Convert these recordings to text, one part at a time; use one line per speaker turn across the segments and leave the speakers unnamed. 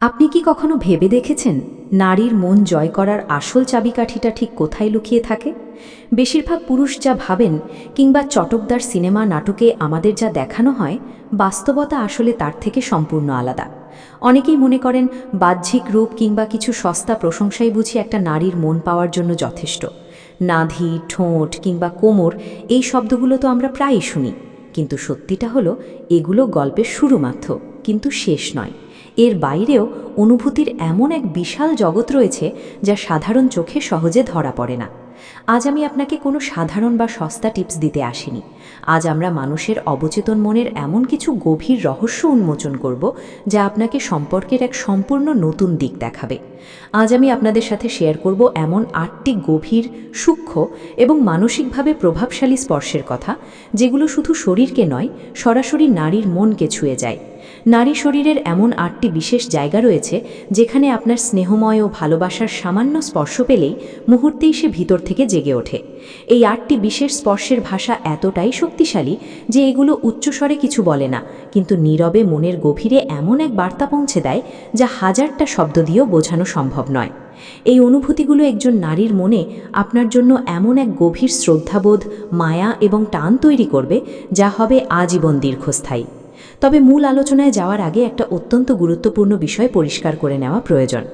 আপনি কি কখনো ভেবে দেখেছেন নারীর মন জয় করার আসল চাবিকাঠিটা ঠিক কোথায় লুকিয়ে থাকে? বেশিরভাগ পুরুষ যা ভাবেন কিংবা চটকদার সিনেমা নাটকে আমাদের যা দেখানো হয়, বাস্তবতা আসলে তার থেকে সম্পূর্ণ আলাদা। অনেকেই মনে করেন বাহ্যিক রূপ কিংবা কিছু সস্তা প্রশংসাই বুঝি একটা নারীর মন পাওয়ার জন্য যথেষ্ট। নাধি, ঠোঁট কিংবা কোমর, এই শব্দগুলো তো আমরা প্রায়ই শুনি, কিন্তু সত্যিটা হলো এগুলো গল্পের শুরু মাত্র, কিন্তু শেষ নয়। এর বাইরেও অনুভূতির এমন এক বিশাল জগৎ রয়েছে যা সাধারণ চোখে সহজে ধরা পড়ে না। আজ আমি আপনাকে কোনো সাধারণ বা সস্তা টিপস দিতে আসিনি। আজ আমরা মানুষের অবচেতন মনের এমন কিছু গভীর রহস্য উন্মোচন করব যা আপনাকে সম্পর্কের এক সম্পূর্ণ নতুন দিক দেখাবে। আজ আমি আপনাদের সাথে শেয়ার করব এমন 8টি গভীর, সূক্ষ্ম এবং মানসিকভাবে প্রভাবশালী স্পর্শের কথা, যেগুলো শুধু শরীরকে নয়, সরাসরি নারীর মনকে ছুঁয়ে যায়। নারী শরীরের এমন 8টি বিশেষ জায়গা রয়েছে যেখানে আপনার স্নেহময় ও ভালোবাসার সামান্য স্পর্শ পেলেই মুহূর্তেই সে ভিতর থেকে জেগে ওঠে। এই 8টি বিশেষ স্পর্শের ভাষা এতটাই শক্তিশালী যে এগুলো উচ্চস্বরে কিছু বলে না, কিন্তু নীরবে মনের গভীরে এমন এক বার্তা পৌঁছে দেয় যা হাজারটা শব্দ দিয়েও বোঝানো সম্ভব নয়। এই অনুভূতিগুলো একজন নারীর মনে আপনার জন্য এমন এক গভীর শ্রদ্ধাবোধ, মায়া এবং টান তৈরি করবে যা হবে আজীবন দীর্ঘস্থায়ী। তবে মূল আলোচনায় যাওয়ার আগে একটা অত্যন্ত গুরুত্বপূর্ণ বিষয় পরিষ্কার করে নেওয়া প্রয়োজন।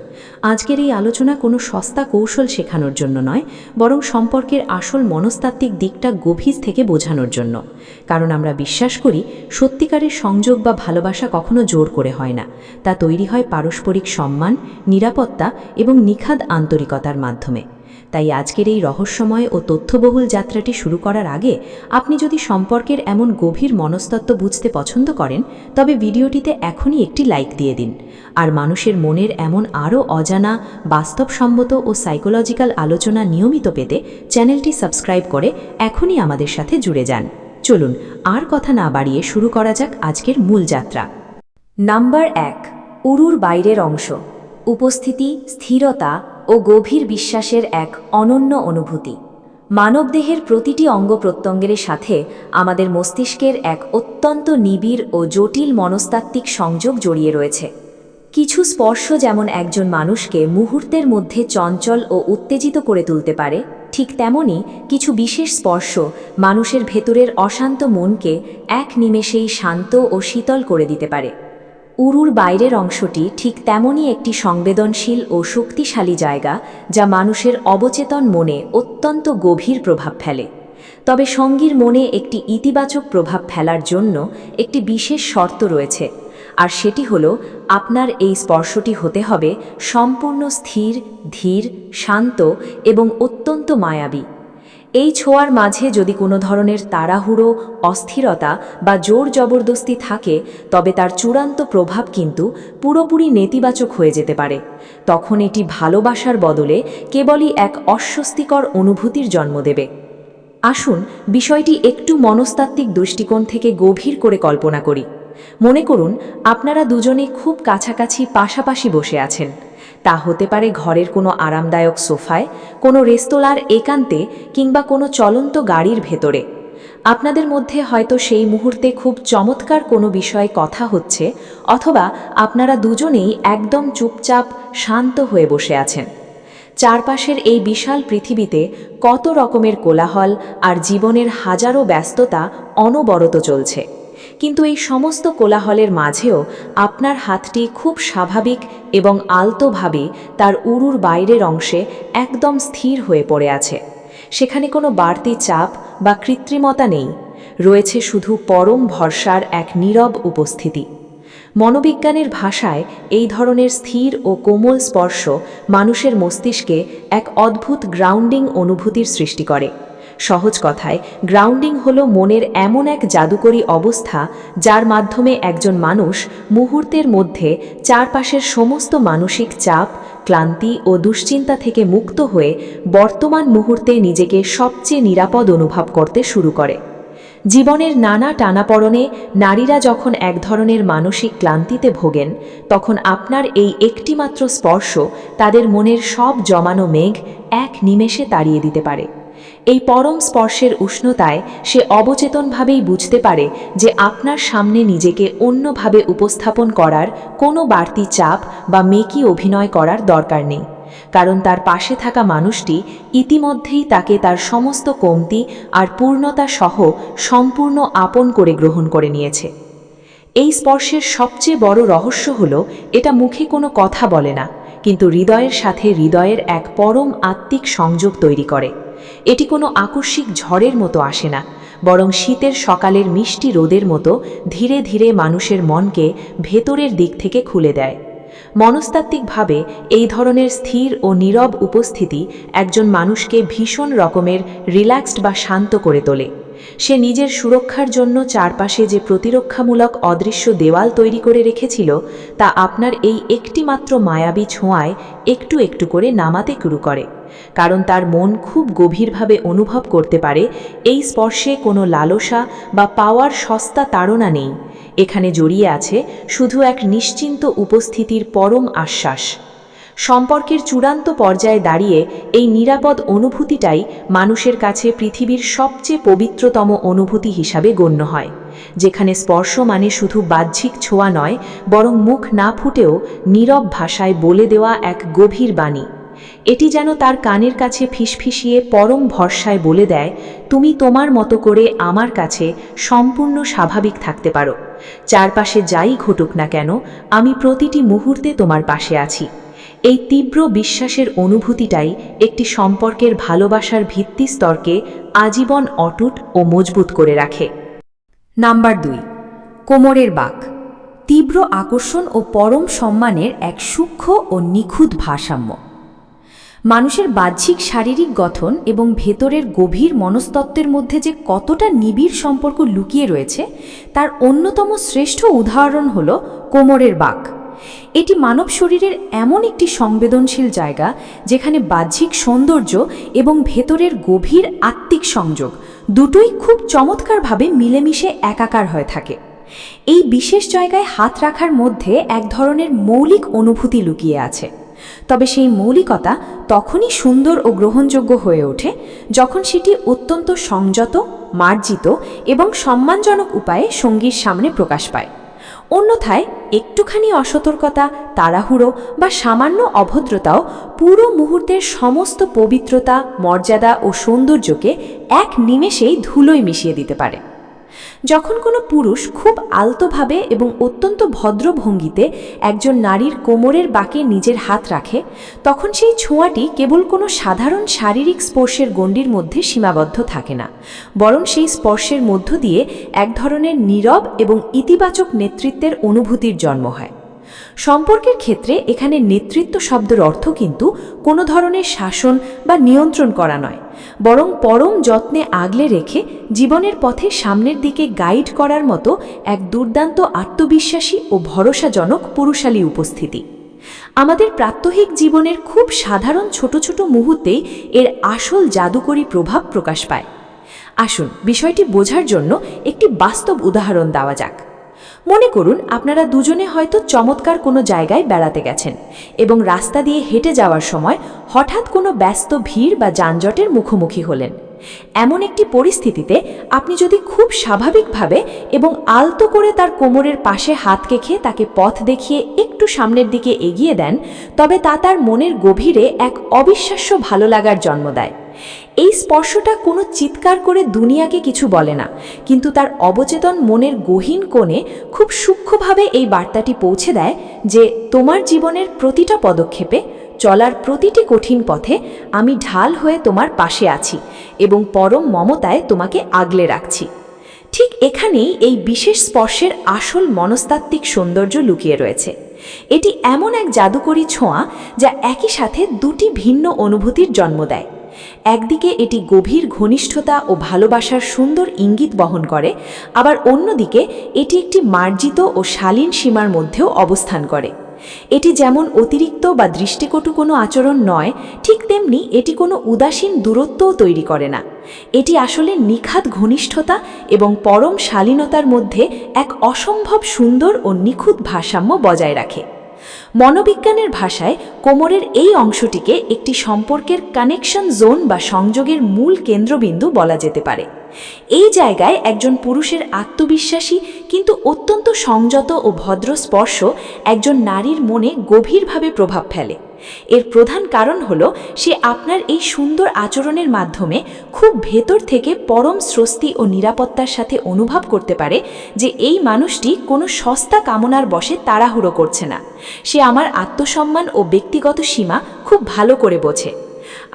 আজকের এই আলোচনা কোনো সস্তা কৌশল শেখানোর জন্য নয়, বরং সম্পর্কের আসল মনস্তাত্ত্বিক দিকটা গভীর থেকে বোঝানোর জন্য। কারণ আমরা বিশ্বাস করি সত্যিকারের সংযোগ বা ভালোবাসা কখনো জোর করে হয় না, তা তৈরি হয় পারস্পরিক সম্মান, নিরাপত্তা এবং নিখাদ আন্তরিকতার মাধ্যমে। তাই আজকের এই রহস্যময় ও তথ্যবহুল যাত্রাটি শুরু করার আগে আপনি যদি সম্পর্কের এমন গভীর মনস্তত্ত্ব বুঝতে পছন্দ করেন, তবে ভিডিওটিতে এখনই একটি লাইক দিয়ে দিন। আর মানুষের মনের এমন আরও অজানা, বাস্তবসম্মত ও সাইকোলজিক্যাল আলোচনা নিয়মিত পেতে চ্যানেলটি সাবস্ক্রাইব করে এখনই আমাদের সাথে জুড়ে যান। চলুন আর কথা না বাড়িয়ে শুরু করা যাক আজকের মূল যাত্রা। নাম্বার 1, উরুর বাইরের অংশ। উপস্থিতি, স্থিরতা ও গভীর বিশ্বাসের এক অনন্য অনুভূতি। মানবদেহের প্রতিটি অঙ্গ প্রত্যঙ্গের সাথে আমাদের মস্তিষ্কের এক অত্যন্ত নিবিড় ও জটিল মনস্তাত্ত্বিক সংযোগ জড়িয়ে রয়েছে। কিছু স্পর্শ যেমন একজন মানুষকে মুহূর্তের মধ্যে চঞ্চল ও উত্তেজিত করে তুলতে পারে, ঠিক তেমনি কিছু বিশেষ স্পর্শ মানুষের ভেতরের অশান্ত মনকে এক নিমেষেই শান্ত ও শীতল করে দিতে পারে। উরুর বাইরের অংশটি ঠিক তেমনই একটি সংবেদনশীল ও শক্তিশালী জায়গা যা মানুষের অবচেতন মনে অত্যন্ত গভীর প্রভাব ফেলে। তবে সঙ্গীর মনে একটি ইতিবাচক প্রভাব ফেলার জন্য একটি বিশেষ শর্ত রয়েছে, আর সেটি হলো আপনার এই স্পর্শটি হতে হবে সম্পূর্ণ স্থির, ধীর, শান্ত এবং অত্যন্ত মায়াবী। এই ছোঁয়ার মাঝে যদি কোনো ধরনের তাড়াহুড়ো, অস্থিরতা বা জোর জবরদস্তি থাকে, তবে তার চূড়ান্ত প্রভাব কিন্তু পুরোপুরি নেতিবাচক হয়ে যেতে পারে। তখন এটি ভালোবাসার বদলে কেবলই এক অস্বস্তিকর অনুভূতির জন্ম দেবে। আসুন বিষয়টি একটু মনস্তাত্ত্বিক দৃষ্টিকোণ থেকে গভীর করে কল্পনা করি। মনে করুন আপনারা দুজনে খুব কাছাকাছি পাশাপাশি বসে আছেন। তা হতে পারে ঘরের কোনো আরামদায়ক সোফায়, কোনো রেস্তোরাঁর একান্তে কিংবা কোনো চলন্ত গাড়ির ভেতরে। আপনাদের মধ্যে হয়তো সেই মুহূর্তে খুব চমৎকার কোনো বিষয়ে কথা হচ্ছে, অথবা আপনারা দুজনেই একদম চুপচাপ শান্ত হয়ে বসে আছেন। চারপাশের এই বিশাল পৃথিবীতে কত রকমের কোলাহল আর জীবনের হাজারো ব্যস্ততা অনবরত চলছে, কিন্তু এই সমস্ত কোলাহলের মাঝেও আপনার হাতটি খুব স্বাভাবিক এবং আলতোভাবে তার উরুর বাইরের অংশে একদম স্থির হয়ে পড়ে আছে। সেখানে কোনো বাড়তি চাপ বা কৃত্রিমতা নেই, রয়েছে শুধু পরম ভরসার এক নীরব উপস্থিতি। মনোবিজ্ঞানের ভাষায় এই ধরনের স্থির ও কোমল স্পর্শ মানুষের মস্তিষ্কে এক অদ্ভুত গ্রাউন্ডিং অনুভূতির সৃষ্টি করে। সহজ কথায়, গ্রাউন্ডিং হলো মনের এমন এক জাদুকরী অবস্থা যার মাধ্যমে একজন মানুষ মুহূর্তের মধ্যে চারপাশের সমস্ত মানসিক চাপ, ক্লান্তি ও দুশ্চিন্তা থেকে মুক্ত হয়ে বর্তমান মুহূর্তে নিজেকে সবচেয়ে নিরাপদ অনুভব করতে শুরু করে। জীবনের নানা টানাপড়নে নারীরা যখন এক ধরনের মানসিক ক্লান্তিতে ভোগেন, তখন আপনার এই একটিমাত্র স্পর্শ তাদের মনের সব জমানো মেঘ এক নিমেষে তাড়িয়ে দিতে পারে। এই পরম স্পর্শের উষ্ণতায় সে অবচেতনভাবেই বুঝতে পারে যে আপনার সামনে নিজেকে অন্যভাবে উপস্থাপন করার কোনো বাড়তি চাপ বা মেকি অভিনয় করার দরকার নেই, কারণ তার পাশে থাকা মানুষটি ইতিমধ্যেই তাকে তার সমস্ত কমতি আর পূর্ণতা সহ সম্পূর্ণ আপন করে গ্রহণ করে নিয়েছে। এই স্পর্শের সবচেয়ে বড় রহস্য হল এটা মুখে কোনো কথা বলে না, কিন্তু হৃদয়ের সাথে হৃদয়ের এক পরম আত্মিক সংযোগ তৈরি করে। এটি কোনো আকস্মিক ঝড়ের মতো আসে না, বরং শীতের সকালের মিষ্টি রোদের মতো ধীরে ধীরে মানুষের মনকে ভেতরের দিক থেকে খুলে দেয়। মনস্তাত্ত্বিকভাবে এই ধরনের স্থির ও নীরব উপস্থিতি একজন মানুষকে ভীষণ রকমের রিল্যাক্সড বা শান্ত করে তোলে। সে নিজের সুরক্ষার জন্য চারপাশে যে প্রতিরক্ষামূলক অদৃশ্য দেওয়াল তৈরি করে রেখেছিল তা আপনার এই একটিমাত্র মায়াবী ছোঁয়ায় একটু একটু করে নামাতে শুরু করে, কারণ তার মন খুব গভীরভাবে অনুভব করতে পারে এই স্পর্শে কোনো লালসা বা পাওয়ার সস্তা তাড়না নেই। এখানে জড়িয়ে আছে শুধু এক নিশ্চিন্ত উপস্থিতির পরম আশ্বাস। সম্পর্কের চূড়ান্ত পর্যায়ে দাঁড়িয়ে এই নিরাপদ অনুভূতিটাই মানুষের কাছে পৃথিবীর সবচেয়ে পবিত্রতম অনুভূতি হিসাবে গণ্য হয়, যেখানে স্পর্শ মানে শুধু বাহ্যিক ছোঁয়া নয়, বরং মুখ না ফুটেও নীরব ভাষায় বলে দেওয়া এক গভীর বাণী। এটি যেন তার কানের কাছে ফিসফিসিয়ে পরম ভরসায় বলে দেয়, তুমি তোমার মতো করে আমার কাছে সম্পূর্ণ স্বাভাবিক থাকতে পারো। চারপাশে যাই ঘটুক না কেন, আমি প্রতিটি মুহূর্তে তোমার পাশে আছি। এই তীব্র বিশ্বাসের অনুভূতিটাই একটি সম্পর্কের ভালোবাসার ভিত্তিস্তরকে আজীবন অটুট ও মজবুত করে রাখে।
নাম্বার 2, কোমরের বাঁক। তীব্র আকর্ষণ ও পরম সম্মানের এক সূক্ষ্ম ও নিখুঁত ভারসাম্য। মানুষের বাহ্যিক শারীরিক গঠন এবং ভেতরের গভীর মনস্তত্ত্বের মধ্যে যে কতটা নিবিড় সম্পর্ক লুকিয়ে রয়েছে তার অন্যতম শ্রেষ্ঠ উদাহরণ হল কোমরের বাঁক। এটি মানব শরীরের এমন একটি সংবেদনশীল জায়গা যেখানে বাহ্যিক সৌন্দর্য এবং ভেতরের গভীর আত্মিক সংযোগ দুটোই খুব চমৎকারভাবে মিলেমিশে একাকার হয়ে থাকে। এই বিশেষ জায়গায় হাত রাখার মধ্যে এক ধরনের মৌলিক অনুভূতি লুকিয়ে আছে, তবে সেই মৌলিকতা তখনই সুন্দর ও গ্রহণযোগ্য হয়ে ওঠে যখন সেটি অত্যন্ত সংযত, মার্জিত এবং সম্মানজনক উপায়ে সঙ্গীর সামনে প্রকাশ পায়। অন্যথায় একটুখানি অসতর্কতা, তাড়াহুড়ো বা সামান্য অভদ্রতাও পুরো মুহূর্তের সমস্ত পবিত্রতা, মর্যাদা ও সৌন্দর্যকে এক নিমেষেই ধুলোয় মিশিয়ে দিতে পারে। যখন কোনো পুরুষ খুব আলতোভাবে এবং অত্যন্ত ভদ্র ভঙ্গিতে একজন নারীর কোমরের বাঁকে নিজের হাত রাখে, তখন সেই ছোঁয়াটি কেবল কোনো সাধারণ শারীরিক স্পর্শের গণ্ডির মধ্যে সীমাবদ্ধ থাকে না, বরং সেই স্পর্শের মধ্য দিয়ে এক ধরনের নীরব এবং ইতিবাচক নেতৃত্বের অনুভূতির জন্ম হয়। সম্পর্কের ক্ষেত্রে এখানে নেতৃত্ব শব্দের অর্থ কিন্তু কোনো ধরনের শাসন বা নিয়ন্ত্রণ করা নয়, বরং পরম যত্নে আগলে রেখে জীবনের পথে সামনের দিকে গাইড করার মতো এক দুর্দান্ত আত্মবিশ্বাসী ও ভরসাজনক পুরুষালী উপস্থিতি। আমাদের প্রাত্যহিক জীবনের খুব সাধারণ ছোট ছোট মুহূর্তেই এর আসল জাদুকরী প্রভাব প্রকাশ পায়। আসুন বিষয়টি বোঝার জন্য একটি বাস্তব উদাহরণ দেওয়া যাক। মনে করুন আপনারা দুজনে হয়তো চমৎকার কোনো জায়গায় বেড়াতে গেছেন এবং রাস্তা দিয়ে হেঁটে যাওয়ার সময় হঠাৎ কোনো ব্যস্ত ভিড় বা যানজটের মুখোমুখি হলেন। এমন একটি পরিস্থিতিতে আপনি যদি খুব স্বাভাবিকভাবে এবং আলতো করে তার কোমরের পাশে হাত রেখে তাকে পথ দেখিয়ে একটু সামনের দিকে এগিয়ে দেন, তবে তা তার মনের গভীরে এক অবিশ্বাস্য ভালো লাগার জন্ম দেয়। এই স্পর্শটা কোনো চিৎকার করে দুনিয়াকে কিছু বলে না, কিন্তু তার অবচেতন মনের গহীন কোণে খুব সূক্ষ্মভাবে এই বার্তাটি পৌঁছে দেয় যে তোমার জীবনের প্রতিটা পদক্ষেপে, চলার প্রতিটি কঠিন পথে আমি ঢাল হয়ে তোমার পাশে আছি এবং পরম মমতায় তোমাকে আগলে রাখছি। ঠিক এখানেই এই বিশেষ স্পর্শের আসল মনস্তাত্ত্বিক সৌন্দর্য লুকিয়ে রয়েছে। এটি এমন এক জাদুকরী ছোঁয়া যা একই সাথে দুটি ভিন্ন অনুভূতির জন্ম দেয়। একদিকে এটি গভীর ঘনিষ্ঠতা ও ভালোবাসার সুন্দর ইঙ্গিত বহন করে, আবার অন্যদিকে এটি একটি মার্জিত ও শালীন সীমার মধ্যেও অবস্থান করে। এটি যেমন অতিরিক্ত বা দৃষ্টিকটু কোনো আচরণ নয়, ঠিক তেমনি এটি কোনো উদাসীন দূরত্বও তৈরি করে না। এটি আসলে নিখাদ ঘনিষ্ঠতা এবং পরম শালীনতার মধ্যে এক অসম্ভব সুন্দর ও নিখুঁত ভারসাম্য বজায় রাখে।
মনোবিজ্ঞানের ভাষায় কোমরের এই অংশটিকে একটি সম্পর্কের কানেকশন জোন বা সংযোগের মূল কেন্দ্রবিন্দু বলা যেতে পারে। এই জায়গায় একজন পুরুষের আত্মবিশ্বাসী কিন্তু অত্যন্ত সংযত ও ভদ্র স্পর্শ একজন নারীর মনে গভীরভাবে প্রভাব ফেলে। এর প্রধান কারণ হলো সে আপনার এই সুন্দর আচরণের মাধ্যমে খুব ভেতর থেকে পরম স্বস্তি ও নিরাপত্তার সাথে অনুভব করতে পারে যে এই মানুষটি কোনো সস্তা কামনার বশে তাড়াহুড়ো করছে না, সে আমার আত্মসম্মান ও ব্যক্তিগত সীমা খুব ভালো করে বোঝে।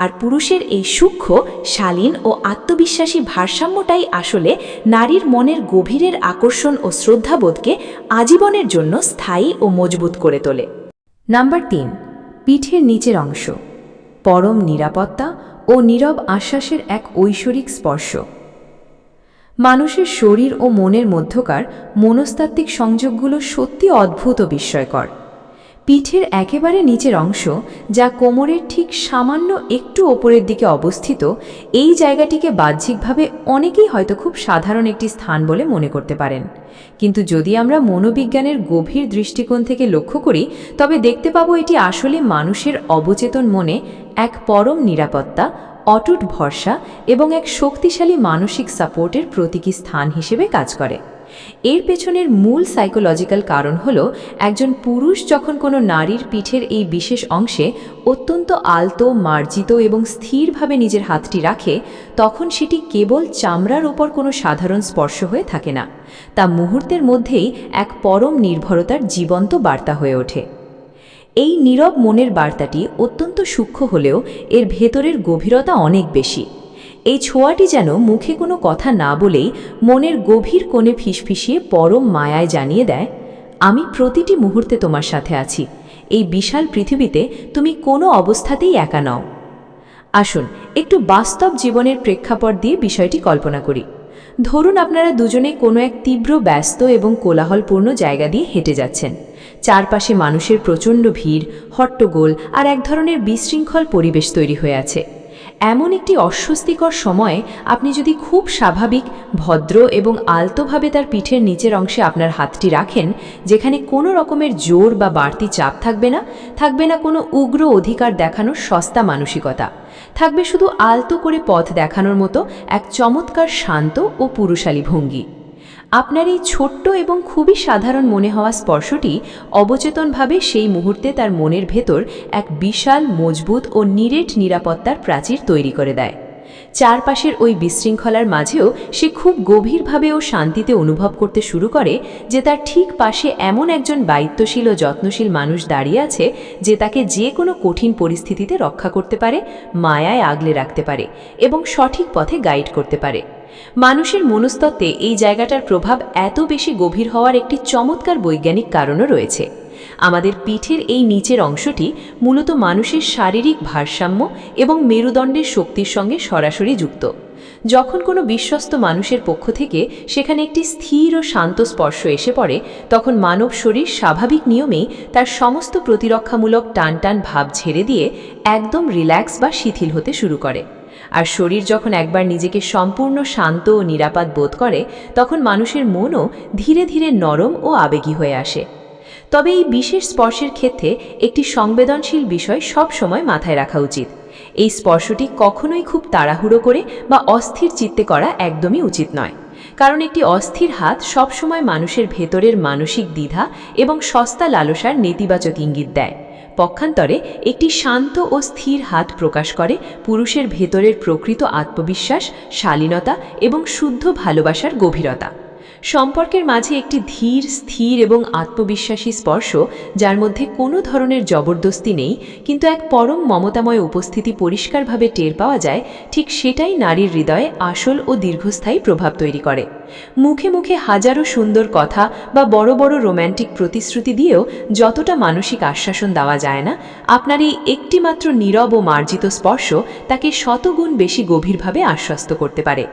আর পুরুষের এই সূক্ষ্ম, শালীন ও আত্মবিশ্বাসী ভারসাম্যটাই আসলে নারীর মনের গভীরের আকর্ষণ ও শ্রদ্ধাবোধকে আজীবনের জন্য স্থায়ী ও মজবুত করে তোলে।
নাম্বার 3, পিঠের নিচের অংশ, পরম নিরাপত্তা ও নীরব আশ্বাসের এক ঐশ্বরিক স্পর্শ। মানুষের শরীর ও মনের মধ্যকার মনস্তাত্ত্বিক সংযোগগুলো সত্যি অদ্ভুত ও বিস্ময়কর। পিঠের একেবারে নিচের অংশ, যা কোমরের ঠিক সামান্য একটু ওপরের দিকে অবস্থিত, এই জায়গাটিকে বাহ্যিকভাবে অনেকেই হয়তো খুব সাধারণ একটি স্থান বলে মনে করতে পারেন, কিন্তু যদি আমরা মনোবিজ্ঞানের গভীর দৃষ্টিকোণ থেকে লক্ষ্য করি তবে দেখতে পাবো এটি আসলে মানুষের অবচেতন মনে এক পরম নিরাপত্তা, অটুট ভরসা এবং এক শক্তিশালী মানসিক সাপোর্টের প্রতীকী স্থান হিসেবে কাজ করে। এর পেছনের মূল সাইকোলজিক্যাল কারণ হলো একজন পুরুষ যখন কোনো নারীর পিঠের এই বিশেষ অংশে অত্যন্ত আলতো, মার্জিত এবং স্থিরভাবে নিজের হাতটি রাখে, তখন সেটি কেবল চামড়ার ওপর কোনো সাধারণ স্পর্শ হয়ে থাকে না, তা মুহূর্তের মধ্যেই এক পরম নির্ভরতার জীবন্ত বার্তা হয়ে ওঠে। এই নীরব মনের বার্তাটি অত্যন্ত সূক্ষ্ম হলেও এর ভেতরের গভীরতা অনেক বেশি। এই ছোঁয়াটি যেন মুখে কোনো কথা না বলেই মনের গভীর কোণে ফিসফিসিয়ে পরম মায়ায় জানিয়ে দেয়, আমি প্রতিটি মুহূর্তে তোমার সাথে আছি, এই বিশাল পৃথিবীতে তুমি কোনো অবস্থাতেই একা নও। আসুন একটু বাস্তব জীবনের প্রেক্ষাপট দিয়ে বিষয়টি কল্পনা করি। ধরুন আপনারা দুজনে কোনো এক তীব্র ব্যস্ত এবং কোলাহলপূর্ণ জায়গা দিয়ে হেঁটে যাচ্ছেন। চারপাশে মানুষের প্রচণ্ড ভিড়, হট্টগোল আর এক ধরনের বিশৃঙ্খল পরিবেশ তৈরি হয়ে আছে। এমন একটি অস্বস্তিকর সময়ে আপনি যদি খুব স্বাভাবিক, ভদ্র এবং আলতোভাবে তার পিঠের নিচের অংশে আপনার হাতটি রাখেন, যেখানে কোনো রকমের জোর বা বাড়তি চাপ থাকবে না কোনো উগ্র অধিকার দেখানোর সস্তা মানসিকতা, থাকবে শুধু আলতো করে পথ দেখানোর মতো এক চমৎকার শান্ত ও পুরুষালী ভঙ্গি। আপনার এই ছোট্ট এবং খুবই সাধারণ মনে হওয়া স্পর্শটি অবচেতনভাবে সেই মুহূর্তে তার মনের ভেতর এক বিশাল, মজবুত ও নিরেট নিরাপত্তার প্রাচীর তৈরি করে দেয়। চারপাশের ওই বিশৃঙ্খলার মাঝেও সে খুব গভীরভাবে ও শান্তিতে অনুভব করতে শুরু করে যে তার ঠিক পাশে এমন একজন দায়িত্বশীল ও যত্নশীল মানুষ দাঁড়িয়ে আছে, যে তাকে যে কোনো কঠিন পরিস্থিতিতে রক্ষা করতে পারে, মায়ায় আগলে রাখতে পারে এবং সঠিক পথে গাইড করতে পারে। মানুষের মনস্তত্ত্বে এই জায়গাটার প্রভাব এত বেশি গভীর হওয়ার একটি চমৎকার বৈজ্ঞানিক কারণও রয়েছে। আমাদের পিঠের এই নিচের অংশটি মূলত মানুষের শারীরিক ভারসাম্য এবং মেরুদণ্ডের শক্তির সঙ্গে সরাসরি যুক্ত। যখন কোনো বিশ্বস্ত মানুষের পক্ষ থেকে সেখানে একটি স্থির ও শান্ত স্পর্শ এসে পড়ে, তখন মানব শরীর স্বাভাবিক নিয়মেই তার সমস্ত প্রতিরক্ষামূলক টানটান ভাব ঝেড়ে দিয়ে একদম রিল্যাক্স বা শিথিল হতে শুরু করে। আর শরীর যখন একবার নিজেকে সম্পূর্ণ শান্ত ও নিরাপদ বোধ করে, তখন মানুষের মনও ধীরে ধীরে নরম ও আবেগী হয়ে আসে। তবে এই বিশেষ স্পর্শের ক্ষেত্রে একটি সংবেদনশীল বিষয় সব সময় মাথায় রাখা উচিত। এই স্পর্শটি কখনোই খুব তাড়াহুড়ো করে বা অস্থির চিত্তে করা একদমই উচিত নয়, কারণ একটি অস্থির হাত সবসময় মানুষের ভেতরের মানসিক দ্বিধা এবং সস্তা লালসার নেতিবাচক ইঙ্গিত দেয়। পক্ষান্তরে একটি শান্ত ও স্থির হাত প্রকাশ করে পুরুষের ভেতরের প্রকৃত আত্মবিশ্বাস, শালীনতা এবং শুদ্ধ ভালোবাসার গভীরতা। সম্পর্কের মাঝে একটি ধীর, স্থির এবং আত্মবিশ্বাসী স্পর্শ, যার মধ্যে কোনো ধরনের জবরদস্তি নেই কিন্তু এক পরম মমতাময় উপস্থিতি পরিষ্কারভাবে টের পাওয়া যায়, ঠিক সেটাই নারীর হৃদয়ে আসল ও দীর্ঘস্থায়ী প্রভাব তৈরি করে। মুখে মুখে হাজারো সুন্দর কথা বা বড় বড় রোম্যান্টিক প্রতিশ্রুতি দিয়েও যতটা মানসিক আশ্বাসন দেওয়া যায় না, আপনার এই একটিমাত্র নীরব ও মার্জিত স্পর্শ তাকে শতগুণ বেশি গভীরভাবে আশ্বস্ত করতে পারে।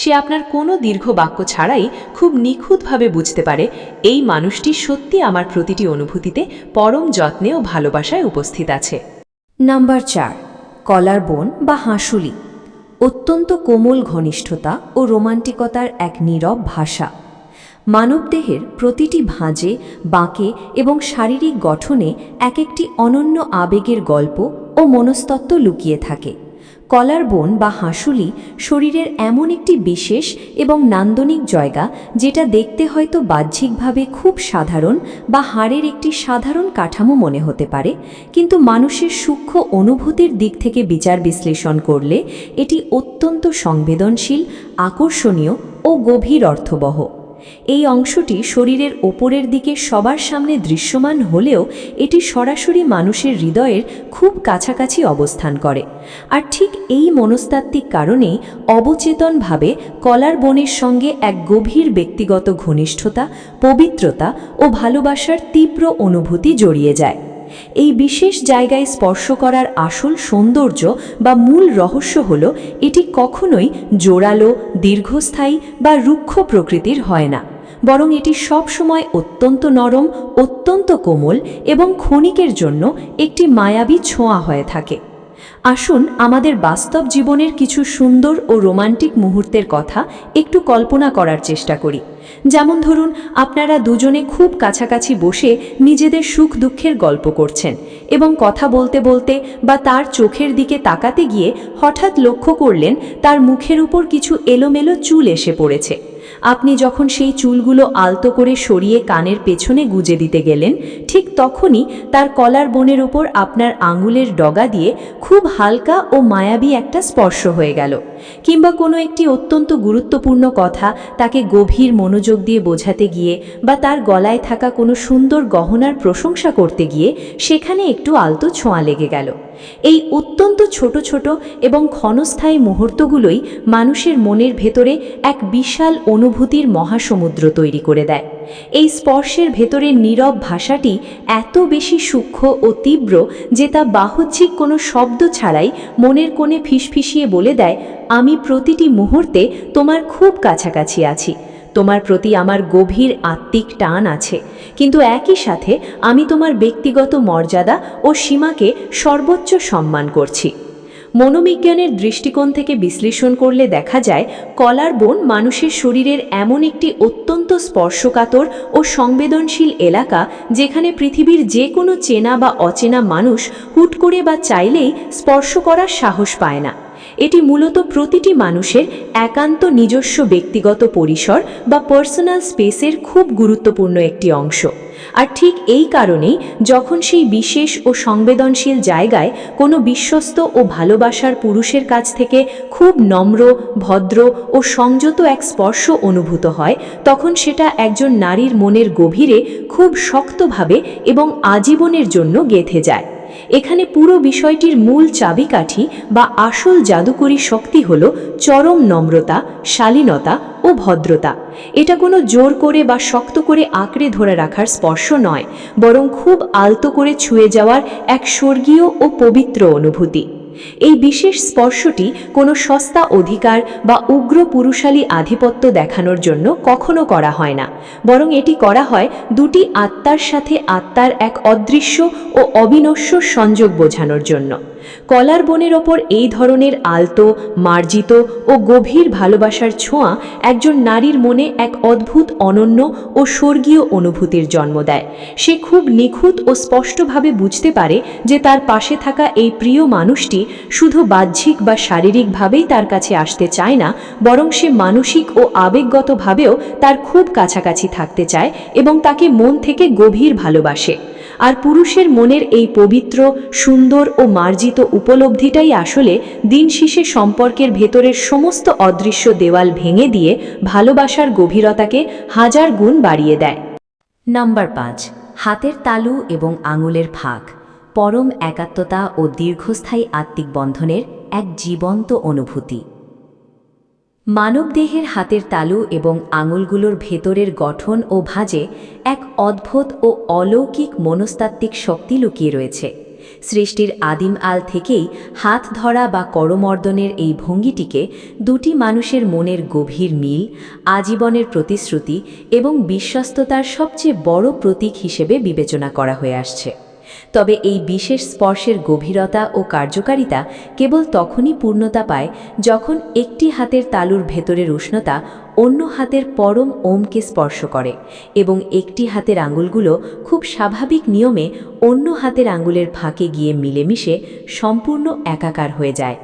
সে আপনার কোনো দীর্ঘ বাক্য ছাড়াই খুব নিখুঁতভাবে বুঝতে পারে এই মানুষটি সত্যি আমার প্রতিটি অনুভূতিতে পরম যত্নে ও ভালোবাসায় উপস্থিত আছে। নাম্বার 4, কলার বোন বা হাঁসুলি, অত্যন্ত কোমল ঘনিষ্ঠতা ও রোমান্টিকতার এক নীরব ভাষা।
মানবদেহের প্রতিটি ভাঁজে, বাঁকে এবং শারীরিক গঠনে এক একটি অনন্য আবেগের গল্প ও মনস্তত্ত্ব লুকিয়ে থাকে। কলার বোন বা হাঁসুলি শরীরের এমন একটি বিশেষ এবং নান্দনিক জায়গা, যেটা দেখতে হয়তো বাহ্যিকভাবে খুব সাধারণ বা হাড়ের একটি সাধারণ কাঠামো মনে হতে পারে, কিন্তু মানুষের সূক্ষ্ম অনুভূতির দিক থেকে বিচার বিশ্লেষণ করলে এটি অত্যন্ত সংবেদনশীল, আকর্ষণীয় ও গভীর অর্থবহ। এই অংশটি শরীরের ওপরের দিকে সবার সামনে দৃশ্যমান হলেও এটি সরাসরি মানুষের হৃদয়ের খুব কাছাকাছি অবস্থান করে। আর ঠিক এই মনস্তাত্ত্বিক কারণেই অবচেতনভাবে কলার বোনের সঙ্গে এক গভীর ব্যক্তিগত ঘনিষ্ঠতা, পবিত্রতা ও ভালোবাসার তীব্র অনুভূতি জড়িয়ে যায়। এই বিশেষ জায়গায় স্পর্শ করার আসল সৌন্দর্য বা মূল রহস্য হল এটি কখনোই জোরালো, দীর্ঘস্থায়ী বা রুক্ষ প্রকৃতির হয় না, বরং এটি সবসময় অত্যন্ত নরম, অত্যন্ত কোমল এবং ক্ষণিকের জন্য একটি মায়াবী ছোঁয়া হয়ে থাকে। আসুন আমাদের বাস্তব জীবনের কিছু সুন্দর ও রোমান্টিক মুহূর্তের কথা একটু কল্পনা করার চেষ্টা করি। যেমন ধরুন, আপনারা দুজনে খুব কাছাকাছি বসে নিজেদের সুখ দুঃখের গল্প করছেন এবং কথা বলতে বলতে বা তার চোখের দিকে তাকাতে গিয়ে হঠাৎ লক্ষ্য করলেন তার মুখের উপর কিছু এলোমেলো চুল এসে পড়েছে। আপনি যখন সেই চুলগুলো আলতো করে সরিয়ে কানের পেছনে গুজে দিতে গেলেন, ঠিক তখনই তার কলার বোনের উপর আপনার আঙুলের ডগা দিয়ে খুব হালকা ও মায়াবী একটা স্পর্শ হয়ে গেল। কিংবা কোনো একটি অত্যন্ত গুরুত্বপূর্ণ কথা তাকে গভীর মনোযোগ দিয়ে বোঝাতে গিয়ে বা তার গলায় থাকা কোনো সুন্দর গহনার প্রশংসা করতে গিয়ে সেখানে একটু আলতো ছোঁয়া লেগে গেল। এই অত্যন্ত ছোট ছোট এবং ক্ষণস্থায়ী মুহূর্তগুলোই মানুষের মনের ভেতরে এক বিশাল অনুভূতির মহাসমুদ্র তৈরি করে দেয়। এই স্পর্শের ভেতরের নীরব ভাষাটি এত বেশি সূক্ষ্ম ও তীব্র যে তা বাহ্যিক কোনো শব্দ ছাড়াই মনের কোণে ফিসফিসিয়ে বলে দেয়, আমি প্রতিটি মুহূর্তে তোমার খুব কাছাকাছি আছি, তোমার প্রতি আমার গভীর আত্মিক টান আছে, কিন্তু একই সাথে আমি তোমার ব্যক্তিগত মর্যাদা ও সীমাকে সর্বোচ্চ সম্মান করছি। মনোবিজ্ঞানের দৃষ্টিকোণ থেকে বিশ্লেষণ করলে দেখা যায়, কলার বোন মানুষের শরীরের এমন একটি অত্যন্ত স্পর্শকাতর ও সংবেদনশীল এলাকা, যেখানে পৃথিবীর যে কোনো চেনা বা অচেনা মানুষ হুট করে বা চাইলেই স্পর্শ করার সাহস পায় না। এটি মূলত প্রতিটি মানুষের একান্ত নিজস্ব ব্যক্তিগত পরিসর বা পার্সোনাল স্পেসের খুব গুরুত্বপূর্ণ একটি অংশ। আর ঠিক এই কারণেই যখন সেই বিশেষ ও সংবেদনশীল জায়গায় কোনো বিশ্বস্ত ও ভালোবাসার পুরুষের কাছ থেকে খুব নম্র, ভদ্র ও সংযত এক স্পর্শ অনুভূত হয়, তখন সেটা একজন নারীর মনের গভীরে খুব শক্তভাবে এবং আজীবনের জন্য গেঁথে যায়। এখানে পুরো বিষয়টির মূল চাবিকাঠি বা আসল জাদুকরী শক্তি হল চরম নম্রতা, শালীনতা ও ভদ্রতা। এটা কোনো জোর করে বা শক্ত করে আঁকড়ে ধরে রাখার স্পর্শ নয়, বরং খুব আলতো করে ছুঁয়ে যাওয়ার এক স্বর্গীয় ও পবিত্র অনুভূতি। এই বিশেষ স্পর্শটি কোনো সস্তা অধিকার বা উগ্র পুরুষালী আধিপত্য দেখানোর জন্য কখনো করা হয় না, বরং এটি করা হয় দুটি আত্মার সাথে আত্মার এক অদৃশ্য ও অবিনশ্বর সংযোগ বোঝানোর জন্য। কলার বোনের ওপর এই ধরনের আলতো, মার্জিত ও গভীর ভালোবাসার ছোঁয়া একজন নারীর মনে এক অদ্ভুত, অনন্য ও স্বর্গীয় অনুভূতির জন্ম দেয়। সে খুব নিখুঁত ও স্পষ্টভাবে বুঝতে পারে যে তার পাশে থাকা এই প্রিয় মানুষটি শুধু বাহ্যিক বা শারীরিকভাবেই তার কাছে আসতে চায় না, বরং সে মানসিক ও আবেগগতভাবেও তার খুব কাছাকাছি থাকতে চায় এবং তাকে মন থেকে গভীর ভালোবাসে। আর পুরুষের মনের এই পবিত্র, সুন্দর ও মার্জিত উপলব্ধিটাই আসলে দিন শেষে সম্পর্কের ভেতরের সমস্ত অদৃশ্য দেওয়াল ভেঙে দিয়ে ভালোবাসার গভীরতাকে হাজার গুণ বাড়িয়ে দেয়।
নাম্বার 5, হাতের তালু এবং আঙুলের ফাঁক, পরম একাত্মতা ও দীর্ঘস্থায়ী আত্মিক বন্ধনের এক জীবন্ত অনুভূতি। মানবদেহের হাতের তালু এবং আঙুলগুলোর ভেতরের গঠন ও ভাঁজে এক অদ্ভুত ও অলৌকিক মনস্তাত্ত্বিক শক্তি লুকিয়ে রয়েছে। সৃষ্টির আদিম আল থেকেই হাত ধরা বা করমর্দনের এই ভঙ্গিটিকে দুটি মানুষের মনের গভীর মিল, আজীবনের প্রতিশ্রুতি এবং বিশ্বস্ততার সবচেয়ে বড় প্রতীক হিসেবে বিবেচনা করা হয়ে আসছে।
তবে এই বিশেষ স্পর্শের গভীরতা ও কার্যকারিতা কেবল তখনই পূর্ণতা পায় যখন একটি হাতের তালুর ভেতরের উষ্ণতা অন্য হাতের পরম ওমকে স্পর্শ করে এবং একটি হাতের আঙুলগুলো খুব স্বাভাবিক নিয়মে অন্য হাতের আঙুলের ফাঁকে গিয়ে মিলেমিশে সম্পূর্ণ একাকার হয়ে যায়।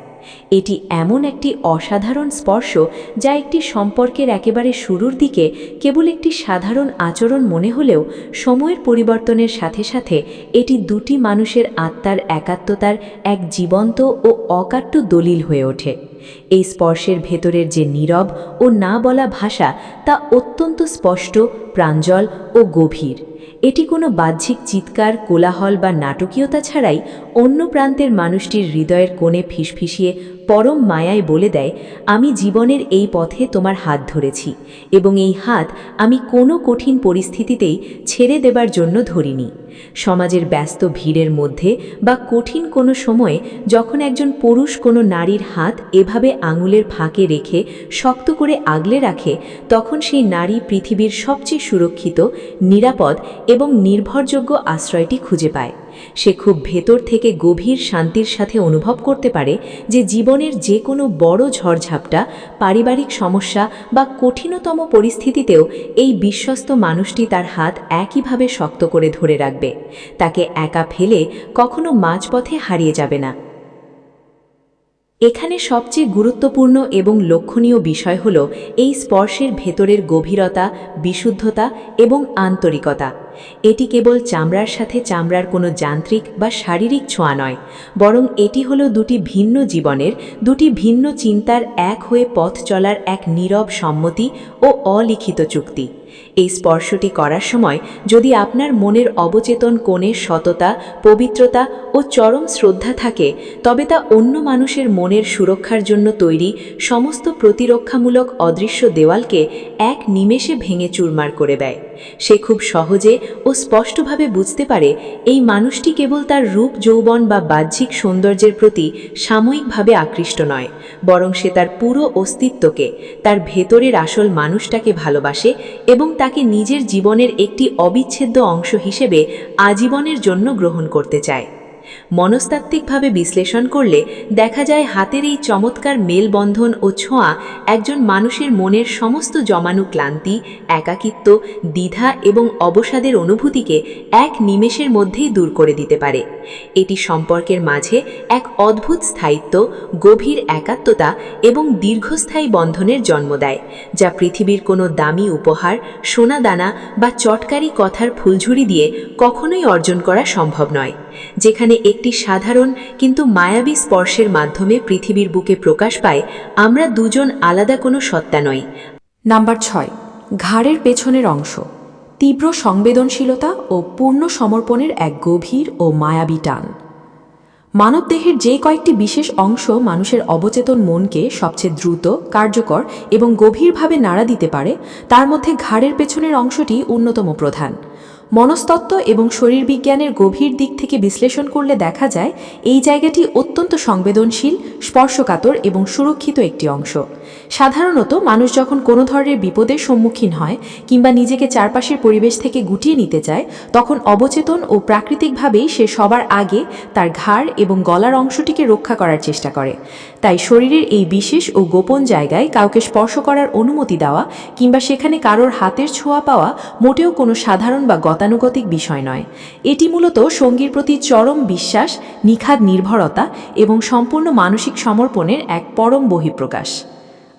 এটি এমন একটি অসাধারণ স্পর্শ যা একটি সম্পর্কের একেবারে শুরুর দিকে কেবল একটি সাধারণ আচরণ মনে হলেও সময়ের পরিবর্তনের সাথে সাথে এটি দুটি মানুষের আত্মার একাত্মতার এক জীবন্ত ও অকাট্য দলিল হয়ে ওঠে। এই স্পর্শের ভেতরের যে নীরব ও না বলা ভাষা তা অত্যন্ত স্পষ্ট, প্রাঞ্জল ও গভীর। এটি কোনো বাহ্যিক চিৎকার, কোলাহল বা নাটকীয়তা ছাড়াই অন্য প্রান্তের মানুষটির হৃদয়ের কোণে ফিসফিসিয়ে পরম মায়ায় বলে দেয়, আমি জীবনের এই পথে তোমার হাত ধরেছি এবং এই হাত আমি কোনো কঠিন পরিস্থিতিতেই ছেড়ে দেবার জন্য ধরিনি। সমাজের ব্যস্ত ভিড়ের মধ্যে বা কঠিন কোনো সময়ে যখন একজন পুরুষ কোনো নারীর হাত এভাবে আঙুলের ফাঁকে রেখে শক্ত করে আগলে রাখে, তখন সেই নারী পৃথিবীর সবচেয়ে সুরক্ষিত, নিরাপদ এবং নির্ভরযোগ্য আশ্রয়টি খুঁজে পায়। সে খুব ভেতর থেকে গভীর শান্তির সাথে অনুভব করতে পারে যে জীবনের যে কোনো বড় ঝড়ঝাপটা, পারিবারিক সমস্যা বা কঠিনতম পরিস্থিতিতেও এই বিশ্বস্ত মানুষটি তার হাত একইভাবে শক্ত করে ধরে রাখবে, তাকে একা ফেলে কখনো মাঝপথে হারিয়ে যাবে না। এখানে সবচেয়ে গুরুত্বপূর্ণ এবং লক্ষণীয় বিষয় হল এই স্পর্শের ভেতরের গভীরতা, বিশুদ্ধতা এবং আন্তরিকতা। এটি কেবল চামড়ার সাথে চামড়ার কোনো যান্ত্রিক বা শারীরিক ছোঁয়া নয়, বরং এটি হলো দুটি ভিন্ন জীবনের, দুটি ভিন্ন চিন্তার এক হয়ে পথ চলার এক নীরব সম্মতি ও অলিখিত চুক্তি। এই স্পর্শটি করার সময় যদি আপনার মনের অবচেতন কোণে সততা, পবিত্রতা ও চরম শ্রদ্ধা থাকে, তবে তা অন্য মানুষের মনের সুরক্ষার জন্য তৈরি সমস্ত প্রতিরক্ষামূলক অদৃশ্য দেওয়ালকে এক নিমেষে ভেঙে চুরমার করে দেয়। সে খুব সহজে ও স্পষ্টভাবে বুঝতে পারে এই মানুষটি কেবল তার রূপ, যৌবন বা বাহ্যিক সৌন্দর্যের প্রতি সাময়িকভাবে আকৃষ্ট নয়, বরং সে তার পুরো অস্তিত্বকে, তার ভেতরের আসল মানুষটাকে ভালোবাসে এবং তাকে নিজের জীবনের একটি অবিচ্ছেদ্য অংশ হিসেবে আজীবনের জন্য গ্রহণ করতে চায়। মনস্তাত্ত্বিকভাবে বিশ্লেষণ করলে দেখা যায় হাতের এই চমৎকার মেলবন্ধন ও ছোঁয়া একজন মানুষের মনের সমস্ত জমানো ক্লান্তি, একাকিত্ব, দ্বিধা এবং অবসাদের অনুভূতিকে এক নিমেষের মধ্যেই দূর করে দিতে পারে। এটি সম্পর্কের মাঝে এক অদ্ভুত স্থায়িত্ব, গভীর একাত্মতা এবং দীর্ঘস্থায়ী বন্ধনের জন্ম দেয়, যা পৃথিবীর কোনো দামি উপহার, সোনাদানা বা চটকারি কথার ফুলঝুরি দিয়ে কখনোই অর্জন করা সম্ভব নয়। যেখানে একটি সাধারণ কিন্তু মায়াবী স্পর্শের মাধ্যমে পৃথিবীর বুকে প্রকাশ পায় আমরা দুজন আলাদা কোনো সত্তা নই।
নাম্বার 6, ঘাড়ের পেছনের অংশ। তীব্র সংবেদনশীলতা ও পূর্ণ সমর্পণের এক গভীর ও মায়াবী টান। মানবদেহের যে কয়েকটি বিশেষ অংশ মানুষের অবচেতন মনকে সবচেয়ে দ্রুত, কার্যকর এবং গভীরভাবে নাড়া দিতে পারে, তার মধ্যে ঘাড়ের পেছনের অংশটি অন্যতম প্রধান। মনস্তত্ত্ব এবং শরীরবিজ্ঞানের গভীর দিক থেকে বিশ্লেষণ করলে দেখা যায় এই জায়গাটি অত্যন্ত সংবেদনশীল, স্পর্শকাতর এবং সুরক্ষিত একটি অংশ। সাধারণত মানুষ যখন কোনো ধরনের বিপদের সম্মুখীন হয় কিংবা নিজেকে চারপাশের পরিবেশ থেকে গুটিয়ে নিতে চায়, তখন অবচেতন ও প্রাকৃতিকভাবেই সে সবার আগে তার ঘাড় এবং গলার অংশটিকে রক্ষা করার চেষ্টা করে। তাই শরীরের এই বিশেষ ও গোপন জায়গায় কাউকে স্পর্শ করার অনুমতি দেওয়া কিংবা সেখানে কারোর হাতের ছোঁয়া পাওয়া মোটেও কোনো সাধারণ বা গতানুগতিক বিষয় নয়। এটি মূলত সঙ্গীর প্রতি চরম বিশ্বাস, নিখাদ নির্ভরতা এবং সম্পূর্ণ মানসিক সমর্পণের এক পরম বহিঃপ্রকাশ।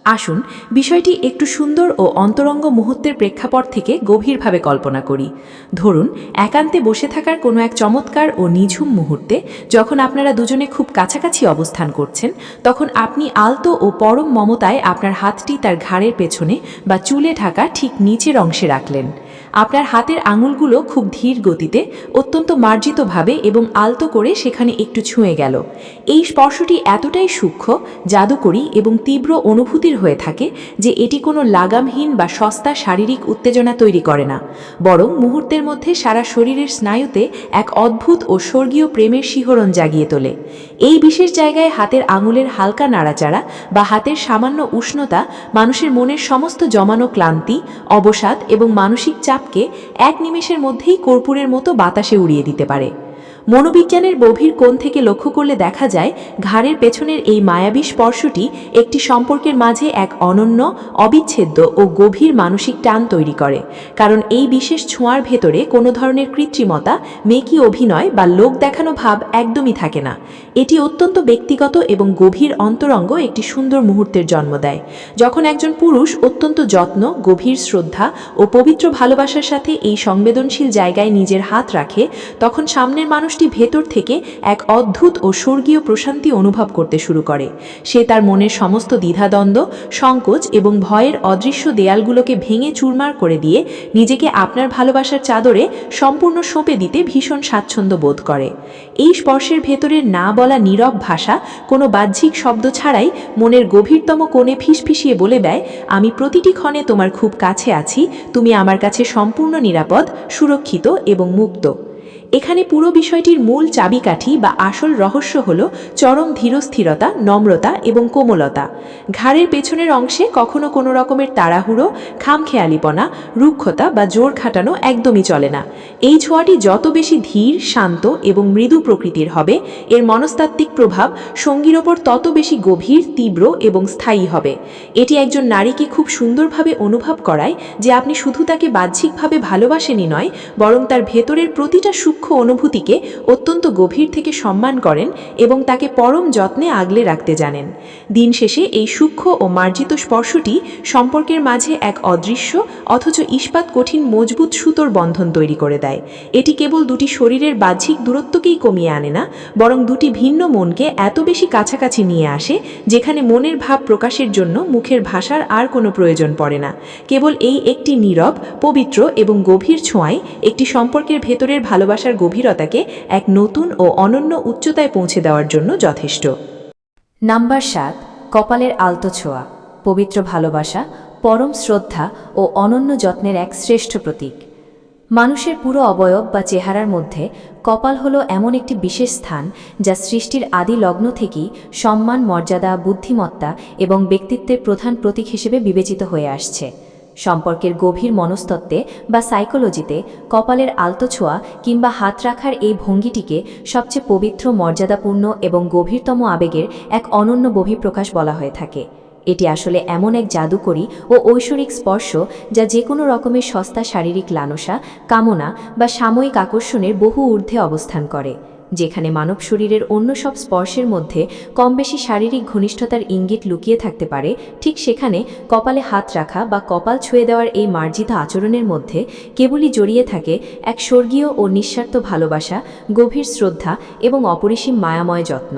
আসুন বিষয়টি একটু সুন্দর ও অন্তরঙ্গ মুহূর্তের প্রেক্ষাপট থেকে গভীরভাবে কল্পনা করি। ধরুন, একান্তে বসে থাকার কোনো এক চমৎকার ও নিঝুম মুহূর্তে যখন আপনারা দুজনে খুব কাছাকাছি অবস্থান করছেন, তখন আপনি আলতো ও পরম মমতায় আপনার হাতটি তার ঘাড়ের পেছনে বা চুলে ঢাকা ঠিক নিচের অংশে রাখলেন। আপনার হাতের আঙুলগুলো খুব ধীর গতিতে, অত্যন্ত মার্জিতভাবে এবং আলতো করে সেখানে একটু ছুঁয়ে গেল। এই স্পর্শটি এতটাই সূক্ষ্ম, জাদুকরী এবং তীব্র অনুভূতির হয়ে থাকে যে এটি কোনো লাগামহীন বা সস্তা শারীরিক উত্তেজনা তৈরি করে না, বরং মুহূর্তের মধ্যে সারা শরীরের স্নায়ুতে এক অদ্ভুত ও স্বর্গীয় প্রেমের শিহরণ জাগিয়ে তোলে। এই বিশেষ জায়গায় হাতের আঙুলের হালকা নাড়াচাড়া বা হাতের সামান্য উষ্ণতা মানুষের মনের সমস্ত জমানো ক্লান্তি, অবসাদ এবং মানসিক চাপকে এক নিমেষের মধ্যেই কর্পূরের মতো বাতাসে উড়িয়ে দিতে পারে।
মনোবিজ্ঞানের গভীর কোণ থেকে লক্ষ্য করলে দেখা যায় ঘাড়ের পেছনের এই মায়াবী স্পর্শটি একটি সম্পর্কের মাঝে এক অনন্য, অবিচ্ছেদ্য ও গভীর মানসিক টান তৈরি করে। কারণ এই বিশেষ ছোঁয়ার ভেতরে কোনো ধরনের কৃত্রিমতা, মেকি অভিনয় বা লোক দেখানো ভাব একদমই থাকে না। এটি অত্যন্ত ব্যক্তিগত এবং গভীর অন্তরঙ্গ একটি সুন্দর মুহূর্তের জন্ম দেয়, যখন একজন পুরুষ অত্যন্ত যত্ন, গভীর শ্রদ্ধা ও পবিত্র ভালোবাসার সাথে এই সংবেদনশীল জায়গায় নিজের হাত রাখে, তখন সামনের মানুষটি ভেতর থেকে এক অদ্ভুত ও স্বর্গীয় প্রশান্তি অনুভব করতে শুরু করে। সে তার মনের সমস্ত দ্বিধাদ্বন্দ্ব, সংকোচ এবং ভয়ের অদৃশ্য দেয়ালগুলোকে ভেঙে চুরমার করে দিয়ে নিজেকে আপনার ভালোবাসার চাদরে সম্পূর্ণ সঁপে দিতে ভীষণ স্বাচ্ছন্দ্য বোধ করে। এই স্পর্শের ভেতরের না বলা নীরব ভাষা কোনো বাহ্যিক শব্দ ছাড়াই মনের গভীরতম কোণে ফিসফিসিয়ে বলে দেয়, আমি প্রতিটি ক্ষণে তোমার খুব কাছে আছি, তুমি আমার কাছে সম্পূর্ণ নিরাপদ, সুরক্ষিত এবং মুক্ত। এখানে পুরো বিষয়টির মূল চাবিকাঠি বা আসল রহস্য হল চরম ধীরস্থিরতা, নম্রতা এবং কোমলতা। ঘাড়ের পেছনের অংশে কখনো কোনো রকমের তাড়াহুড়ো, খামখেয়ালিপনা, রুক্ষতা বা জোর খাটানো একদমই চলে না। এই ছোঁয়াটি যত বেশি ধীর, শান্ত এবং মৃদু প্রকৃতির হবে, এর মনস্তাত্ত্বিক প্রভাব সঙ্গীর ওপর তত বেশি গভীর, তীব্র এবং স্থায়ী হবে। এটি একজন নারীকে খুব সুন্দরভাবে অনুভব করায় যে আপনি শুধু তাকে বাহ্যিকভাবে ভালোবাসেনই নয়, বরং তার ভেতরের প্রতিটা সূক্ষ্ম অনুভূতিকে অত্যন্ত গভীর থেকে সম্মান করেন এবং তাকে পরম যত্নে আগলে রাখতে জানেন। দিন শেষে এই সূক্ষ্ম ও মার্জিত স্পর্শটি সম্পর্কের মাঝে এক অদৃশ্য অথচ ইস্পাত কঠিন মজবুত সুতোর বন্ধন তৈরি করে দেয়। এটি কেবল দুটি শরীরের বাহ্যিক দূরত্বকেই কমিয়ে আনে না, বরং দুটি ভিন্ন মনকে এত বেশি কাছাকাছি নিয়ে আসে যেখানে মনের ভাব প্রকাশের জন্য মুখের ভাষার আর কোনো প্রয়োজন পড়ে না। কেবল এই একটি নীরব, পবিত্র এবং গভীর ছোঁয়াই একটি সম্পর্কের ভেতরের ভালোবাসার গভীরতাকে এক নতুন ও অনন্য উচ্চতায় পৌঁছে দেওয়ার জন্য যথেষ্ট।
নাম্বার 7, কপালের আলতো ছোঁয়া, পবিত্র ভালোবাসা, পরম শ্রদ্ধা ও অনন্য যত্নের এক শ্রেষ্ঠ প্রতীক। মানুষের পুরো অবয়ব বা চেহারার মধ্যে কপাল হলো এমন একটি বিশেষ স্থান যা সৃষ্টির আদি লগ্ন থেকেই সম্মান, মর্যাদা, বুদ্ধিমত্তা এবং ব্যক্তিত্বের প্রধান প্রতীক হিসেবে বিবেচিত হয়ে আসছে। সম্পর্কের গভীর মনস্তত্ত্বে বা সাইকোলজিতে কপালের আলতো ছোঁয়া কিংবা হাত রাখার এই ভঙ্গিটিকে সবচেয়ে পবিত্র, মর্যাদাপূর্ণ এবং গভীরতম আবেগের এক অনন্য বহিঃপ্রকাশ বলা হয়ে থাকে। এটি আসলে এমন এক জাদুকরী ও ঐশ্বরিক স্পর্শ যা যে কোনো রকমের সস্তা শারীরিক লালসা, কামনা বা সাময়িক আকর্ষণের বহু ঊর্ধ্বে অবস্থান করে। যেখানে মানব শরীরের অন্য সব স্পর্শের মধ্যে কম বেশি শারীরিক ঘনিষ্ঠতার ইঙ্গিত লুকিয়ে থাকতে পারে, ঠিক সেখানে কপালে হাত রাখা বা কপাল ছুঁয়ে দেওয়ার এই মার্জিত আচরণের মধ্যে কেবলই জড়িয়ে থাকে এক স্বর্গীয় ও নিঃস্বার্থ ভালোবাসা, গভীর শ্রদ্ধা এবং অপরিসীম মায়াময় যত্ন।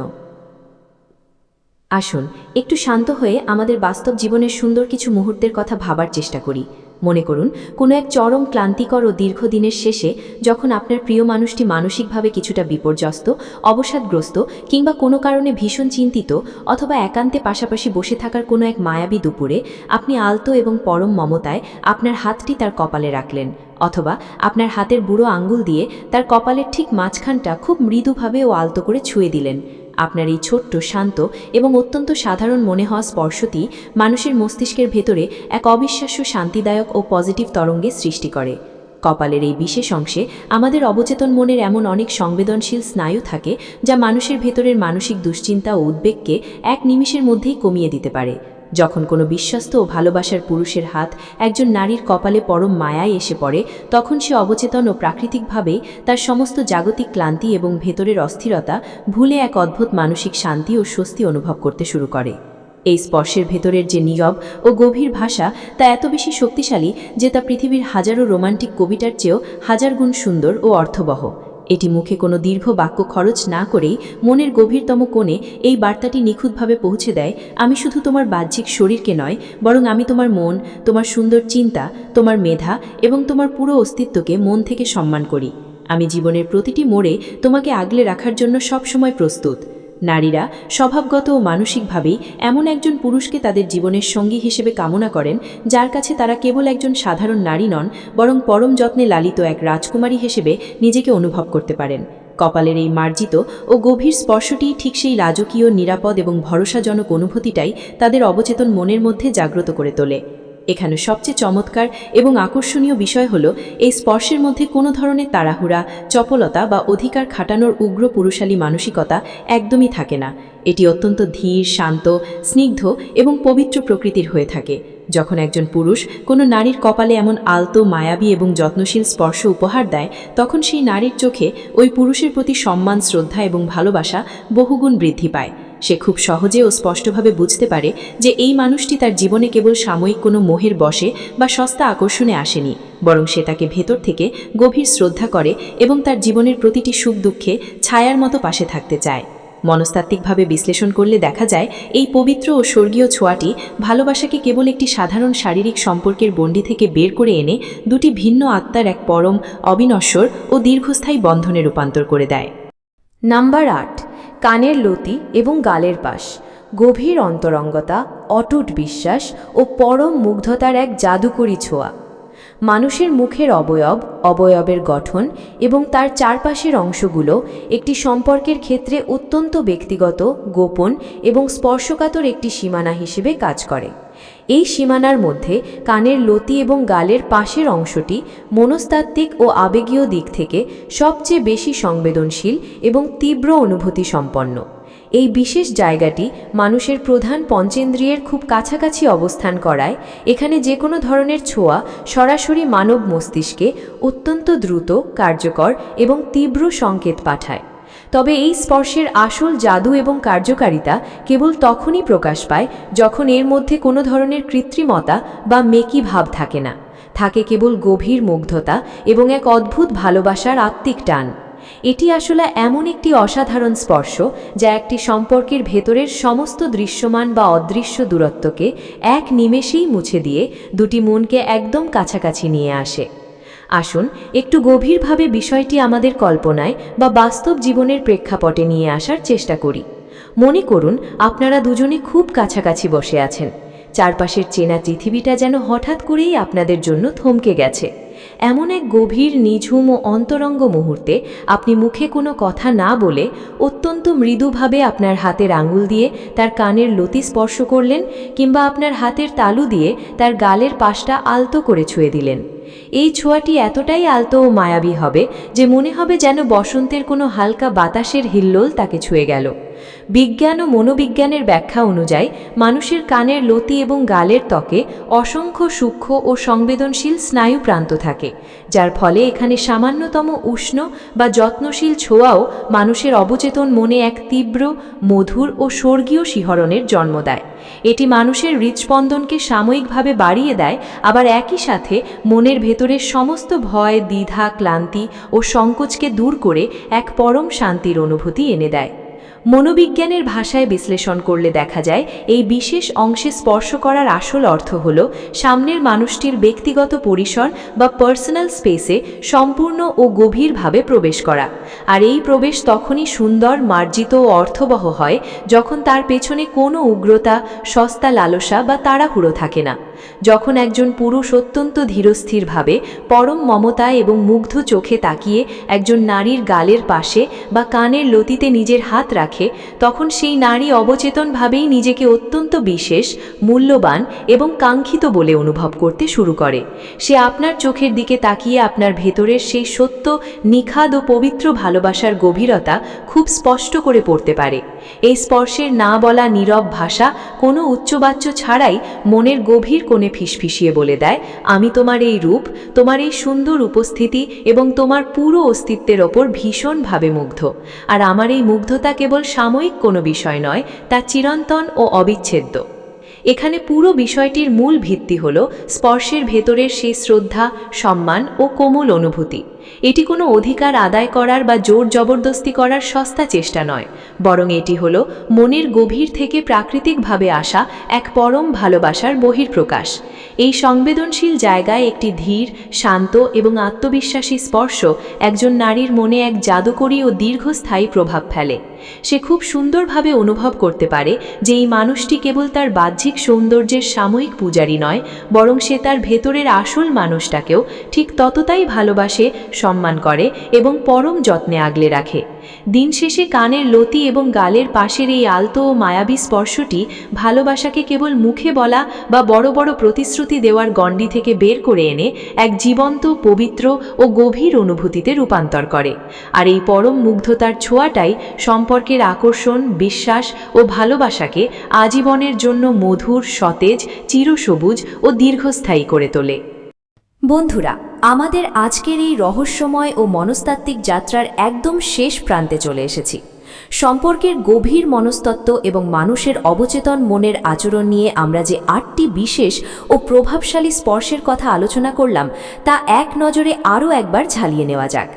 আসুন একটু শান্ত হয়ে আমাদের বাস্তব জীবনের সুন্দর কিছু মুহূর্তের কথা ভাবার চেষ্টা করি। মনে করুন, কোনো এক চরম ক্লান্তিকর ও দীর্ঘদিনের শেষে যখন আপনার প্রিয় মানুষটি মানসিকভাবে কিছুটা বিপর্যস্ত, অবসাদগ্রস্ত কিংবা কোনো কারণে ভীষণ চিন্তিত, অথবা একান্তে পাশাপাশি বসে থাকার কোনো এক মায়াবী দুপুরে আপনি আলতো এবং পরম মমতায় আপনার হাতটি তার কপালে রাখলেন, অথবা আপনার হাতের বুড়ো আঙ্গুল দিয়ে তার কপালের ঠিক মাঝখানটা খুব মৃদুভাবে ও আলতো করে ছুঁয়ে দিলেন। আপনার এই ছোট্ট, শান্ত এবং অত্যন্ত সাধারণ মনে হওয়া স্পর্শটি মানুষের মস্তিষ্কের ভেতরে এক অবিশ্বাস্য শান্তিদায়ক ও পজিটিভ তরঙ্গের সৃষ্টি করে। কপালের এই বিশেষ অংশে আমাদের অবচেতন মনের এমন অনেক সংবেদনশীল স্নায়ু থাকে যা মানুষের ভেতরের মানসিক দুশ্চিন্তা ও উদ্বেগকে এক নিমিষের মধ্যেই কমিয়ে দিতে পারে। যখন কোনো বিশ্বস্ত ও ভালোবাসার পুরুষের হাত একজন নারীর কপালে পরম মায়ায় এসে পড়ে, তখন সে অবচেতন ও প্রাকৃতিকভাবেই তার সমস্ত জাগতিক ক্লান্তি এবং ভেতরের অস্থিরতা ভুলে এক অদ্ভুত মানসিক শান্তি ও স্বস্তি অনুভব করতে শুরু করে। এই স্পর্শের ভেতরের যে নীরব ও গভীর ভাষা, তা এত বেশি শক্তিশালী যে তা পৃথিবীর হাজারো রোমান্টিক কবিতার চেয়েও হাজার গুণ সুন্দর ও অর্থবহ। এটি মুখে কোনো দীর্ঘ বাক্য খরচ না করেই মনের গভীরতম কোণে এই বার্তাটি নিখুঁতভাবে পৌঁছে দেয়, আমি শুধু তোমার বাহ্যিক শরীরকে নয়, বরং আমি তোমার মন, তোমার সুন্দর চিন্তা, তোমার মেধা এবং তোমার পুরো অস্তিত্বকে মন থেকে সম্মান করি। আমি জীবনের প্রতিটি মোড়ে তোমাকে আগলে রাখার জন্য সবসময় প্রস্তুত। নারীরা স্বভাবগত ও মানসিকভাবেই এমন একজন পুরুষকে তাদের জীবনের সঙ্গী হিসেবে কামনা করেন, যার কাছে তারা কেবল একজন সাধারণ নারী নন, বরং পরম যত্নে লালিত এক রাজকুমারী হিসেবে নিজেকে অনুভব করতে পারেন। কপালের এই মার্জিত ও গভীর স্পর্শটি ঠিক সেই রাজকীয়, নিরাপদ এবং ভরসাজনক অনুভূতিটাই তাদের অবচেতন মনের মধ্যে জাগ্রত করে তোলে।
এখানে সবচেয়ে চমৎকার এবং আকর্ষণীয় বিষয় হলো এই স্পর্শের মধ্যে কোনো ধরনের তাড়াহুড়া, চপলতা বা অধিকার খাটানোর উগ্র পুরুষালী মানসিকতা একদমই থাকে না। এটি অত্যন্ত ধীর, শান্ত, স্নিগ্ধ এবং পবিত্র প্রকৃতির হয়ে থাকে। যখন একজন পুরুষ কোনো নারীর কপালে এমন আলতো, মায়াবী এবং যত্নশীল স্পর্শ উপহার দেয়, তখন সেই নারীর চোখে ওই পুরুষের প্রতি সম্মান, শ্রদ্ধা এবং ভালোবাসা বহুগুণ বৃদ্ধি পায়। সে খুব সহজে ও স্পষ্টভাবে বুঝতে পারে যে এই মানুষটি তার জীবনে কেবল সাময়িক কোনো মোহের বশে বা সস্তা আকর্ষণে আসেনি, বরং সে তাকে ভেতর থেকে গভীর শ্রদ্ধা করে এবং তার জীবনের প্রতিটি সুখ দুঃখে ছায়ার মতো পাশে থাকতে চায়। মনস্তাত্ত্বিকভাবে বিশ্লেষণ করলে দেখা যায় এই পবিত্র ও স্বর্গীয় ছোঁয়াটি ভালোবাসাকে কেবল একটি সাধারণ শারীরিক সম্পর্কের গণ্ডি থেকে বের করে এনে দুটি ভিন্ন আত্মার এক পরম, অবিনশ্বর ও দীর্ঘস্থায়ী বন্ধনে রূপান্তর করে দেয়।
নাম্বার 8, কানের লতি এবং গালের পাশ। গভীর অন্তরঙ্গতা, অটুট বিশ্বাস ও পরম মুগ্ধতার এক জাদুকরী ছোঁয়া। মানুষের মুখের অবয়বের গঠন এবং তার চারপাশের অংশগুলো একটি সম্পর্কের ক্ষেত্রে অত্যন্ত ব্যক্তিগত, গোপন এবং স্পর্শকাতর একটি সীমানা হিসেবে কাজ করে। এই সীমানার মধ্যে কানের লতি এবং গালের পাশের অংশটি মনস্তাত্ত্বিক ও আবেগীয় দিক থেকে সবচেয়ে বেশি সংবেদনশীল এবং তীব্র অনুভূতি সম্পন্ন। এই বিশেষ জায়গাটি মানুষের প্রধান পঞ্চেন্দ্রিয়ের খুব কাছাকাছি অবস্থান করায় এখানে যে কোনো ধরনের ছোঁয়া সরাসরি মানব মস্তিষ্কে অত্যন্ত দ্রুত, কার্যকর এবং তীব্র সংকেত পাঠায়। তবে এই স্পর্শের আসল জাদু এবং কার্যকারিতা কেবল তখনই প্রকাশ পায় যখন এর মধ্যে কোনো ধরনের কৃত্রিমতা বা মেকি ভাব থাকে না, থাকে কেবল গভীর মুগ্ধতা এবং এক অদ্ভুত ভালোবাসার আত্মিক টান। এটি আসলে এমন একটি অসাধারণ স্পর্শ যা একটি সম্পর্কের ভেতরের সমস্ত দৃশ্যমান বা অদৃশ্য দূরত্বকে এক নিমেষেই মুছে দিয়ে দুটি মনকে একদম কাছাকাছি নিয়ে আসে। আসুন একটু গভীরভাবে বিষয়টি আমাদের কল্পনায় বা বাস্তব জীবনের প্রেক্ষাপটে নিয়ে আসার চেষ্টা করি। মনে করুন আপনারা দুজনে খুব কাছাকাছি বসে আছেন। চারপাশের চেনা পৃথিবীটা যেন হঠাৎ করেই আপনাদের জন্য থমকে গেছে। এমন এক গভীর, নিঝুম ও অন্তরঙ্গ মুহূর্তে আপনি মুখে কোনো কথা না বলে অত্যন্ত মৃদুভাবে আপনার হাতের আঙুল দিয়ে তার কানের লতি স্পর্শ করলেন, কিংবা আপনার হাতের তালু দিয়ে তার গালের পাশটা আলতো করে ছুঁয়ে দিলেন। এই ছোঁয়াটি এতটাই আলতো ও মায়াবী হবে যে মনে হবে যেন বসন্তের কোনো হালকা বাতাসের হিল্লোল তাকে ছুঁয়ে গেল। বিজ্ঞান ও মনোবিজ্ঞানের ব্যাখ্যা অনুযায়ী মানুষের কানের লতি এবং গালের ত্বকে অসংখ্য সূক্ষ্ম ও সংবেদনশীল স্নায়ু প্রান্ত থাকে, যার ফলে এখানে সামান্যতম উষ্ণ বা যত্নশীল ছোঁয়াও মানুষের অবচেতন মনে এক তীব্র, মধুর ও স্বর্গীয় শিহরণের জন্ম দেয়। এটি মানুষের হৃদস্পন্দনকে সাময়িকভাবে বাড়িয়ে দেয়, আবার একই সাথে মনের ভেতরের সমস্ত ভয়, দ্বিধা, ক্লান্তি ও সংকোচকে দূর করে এক পরম শান্তির অনুভূতি এনে দেয়। মনোবিজ্ঞানের ভাষায় বিশ্লেষণ করলে দেখা যায় এই বিশেষ অংশে স্পর্শ করার আসল অর্থ হল সামনের মানুষটির ব্যক্তিগত পরিসর বা পার্সোনাল স্পেসে সম্পূর্ণ ও গভীরভাবে প্রবেশ করা। আর এই প্রবেশ তখনই সুন্দর, মার্জিত ও অর্থবহ হয় যখন তার পেছনে কোনো উগ্রতা, সস্তা লালসা বা তাড়াহুড়ো থাকে না। যখন একজন পুরুষ অত্যন্ত ধীরস্থিরভাবে, পরম মমতা এবং মুগ্ধ চোখে তাকিয়ে একজন নারীর গালের পাশে বা কানের লতিতে নিজের হাত রাখে, তখন সেই নারী অবচেতনভাবেই নিজেকে অত্যন্ত বিশেষ, মূল্যবান এবং কাঙ্ক্ষিত বলে অনুভব করতে শুরু করে। সে আপনার চোখের দিকে তাকিয়ে আপনার ভেতরের সেই সত্য, নিখাদ ও পবিত্র ভালোবাসার গভীরতা খুব স্পষ্ট করে পড়তে পারে। এই স্পর্শের না বলা নীরব ভাষা কোনো উচ্চবাচ্য ছাড়াই মনের গভীর কোণে ফিসফিসিয়ে বলে দেয়, আমি তোমার এই রূপ, তোমার এই সুন্দর উপস্থিতি এবং তোমার পুরো অস্তিত্বের ওপর ভীষণভাবে মুগ্ধ। আর আমার এই মুগ্ধতা কেবল সাময়িক কোনো বিষয় নয়, তা চিরন্তন ও অবিচ্ছেদ্য। এখানে পুরো বিষয়টির মূল ভিত্তি হল স্পর্শের ভেতরের সেই শ্রদ্ধা, সম্মান ও কোমল অনুভূতি। এটি কোনো অধিকার আদায় করার বা জোর জবরদস্তি করার সস্তা চেষ্টা নয়, বরং এটি হলো মনের গভীর থেকে প্রাকৃতিকভাবে আসা এক পরম ভালোবাসার বহিঃপ্রকাশ। এই সংবেদনশীল জায়গায় একটি ধীর, শান্ত এবং আত্মবিশ্বাসী স্পর্শ একজন নারীর মনে এক জাদুকরী ও দীর্ঘস্থায়ী প্রভাব ফেলে। সে খুব সুন্দরভাবে অনুভব করতে পারে যে এই মানুষটি কেবল তার বাহ্যিক সৌন্দর্যের সাময়িক পূজারী নয়, বরং সে তার ভেতরের আসল মানুষটাকেও ঠিক ততটাই ভালোবাসে, সম্মান করে এবং পরম যত্নে আগলে রাখে।
দিন শেষে কানের লতি এবং গালের পাশের এই আলতো ও মায়াবী স্পর্শটি ভালোবাসাকে কেবল মুখে বলা বা বড় বড় প্রতিশ্রুতি দেওয়ার গণ্ডি থেকে বের করে এনে এক জীবন্ত, পবিত্র ও গভীর অনুভূতিতে রূপান্তর করে। আর এই পরম মুগ্ধতার ছোঁয়াটাই সম্পর্কের আকর্ষণ, বিশ্বাস ও ভালোবাসাকে আজীবনের জন্য মধুর, সতেজ, চিরসবুজ ও দীর্ঘস্থায়ী করে তোলে।
বন্ধুরা, আমাদের আজকের এই রহস্যময় ও মনস্তাত্ত্বিক যাত্রার একদম শেষ প্রান্তে চলে এসেছি। সম্পর্কের গভীর মনস্তত্ত্ব এবং মানুষের অবচেতন মনের আচরণ নিয়ে আমরা যে 8টি বিশেষ ও প্রভাবশালী স্পর্শের কথা আলোচনা করলাম, তা এক নজরে আরও একবার ঝালিয়ে নেওয়া যাক।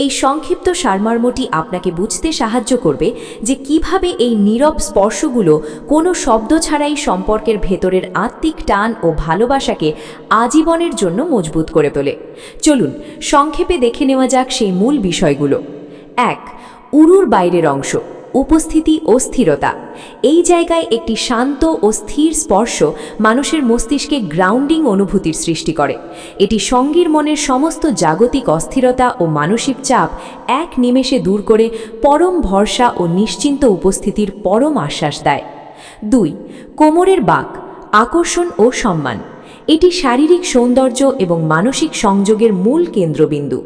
এই সংক্ষিপ্ত সারমর্মটি আপনাকে বুঝতে সাহায্য করবে যে কিভাবে এই নীরব স্পর্শগুলো কোনো শব্দ ছাড়াই সম্পর্কের ভেতরের আত্মিক টান ও ভালোবাসাকে আজীবনের জন্য মজবুত করে তোলে। চলুন সংক্ষেপে দেখে নেওয়া যাক সেই মূল বিষয়গুলো। 1. উরুর বাইরের অংশ, উপস্থিতি ও স্থিরতা। এই জায়গায় একটি শান্ত ও স্থির স্পর্শ মানুষের মস্তিষ্কে গ্রাউন্ডিং অনুভূতির সৃষ্টি করে। এটি সঙ্গীর মনের সমস্ত জাগতিক অস্থিরতা ও মানসিক চাপ এক নিমেষে দূর করে পরম ভরসা ও নিশ্চিন্ত উপস্থিতির পরম আশ্বাস দেয়। 2. কোমরের বাঁক, আকর্ষণ ও সম্মান। এটি শারীরিক সৌন্দর্য এবং মানসিক সংযোগের মূল কেন্দ্রবিন্দু।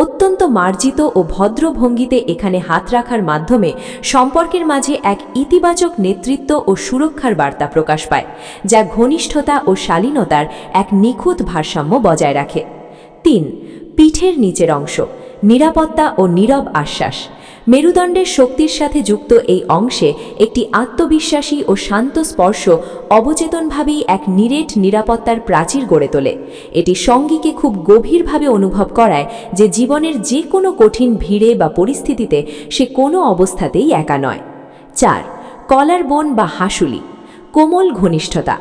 অত্যন্ত মার্জিত ও ভদ্র ভঙ্গিতে এখানে হাত রাখার মাধ্যমে সম্পর্কের মাঝে এক ইতিবাচক নেতৃত্ব ও সুরক্ষার বার্তা প্রকাশ পায়, যা ঘনিষ্ঠতা ও শালীনতার এক নিখুঁত ভারসাম্য বজায় রাখে। 3. পিঠের নিচের অংশ, নিরাপত্তা ও নীরব আশ্বাস। মেরুদণ্ডের শক্তির সাথে যুক্ত এই অংশে একটি আত্মবিশ্বাসী ও শান্ত স্পর্শ অবচেতনভাবেই এক নিরেট নিরাপত্তার প্রাচীর গড়ে তোলে। এটি সঙ্গীকে খুব গভীরভাবে অনুভব করায় যে জীবনের যে কোনো কঠিন ভিড়ে বা পরিস্থিতিতে সে কোনো অবস্থাতেই একা নয়। 4. কলার বোন বা হাসুলি, কোমল ঘনিষ্ঠতা।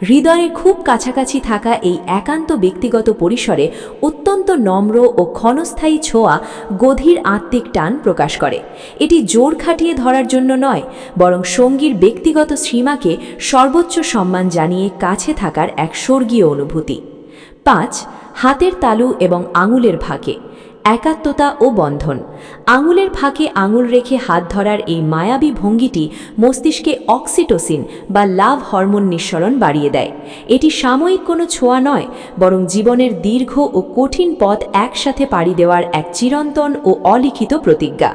হৃদয়ে খুব কাছাকাছি থাকা এই একান্ত ব্যক্তিগত পরিসরে অত্যন্ত নম্র ও ক্ষণস্থায়ী ছোঁয়া গভীর আত্মিক টান প্রকাশ করে। এটি জোর খাটিয়ে ধরার জন্য নয়, বরং সঙ্গীর ব্যক্তিগত সীমাকে সর্বোচ্চ সম্মান জানিয়ে কাছে থাকার এক স্বর্গীয় অনুভূতি। 5. হাতের তালু এবং আঙুলের ফাঁকে, একাত্মতা ও বন্ধন। আঙুলের ফাঁকে আঙুল রেখে হাত ধরার এই মায়াবী ভঙ্গিটি মস্তিষ্কে অক্সিটোসিন বা লাভ হরমোন নিঃসরণ বাড়িয়ে দেয়। এটি সাময়িক কোনো ছোঁয়া নয়, বরং জীবনের দীর্ঘ ও কঠিন পথ একসাথে পাড়ি দেওয়ার এক চিরন্তন ও অলিখিত প্রতিজ্ঞা।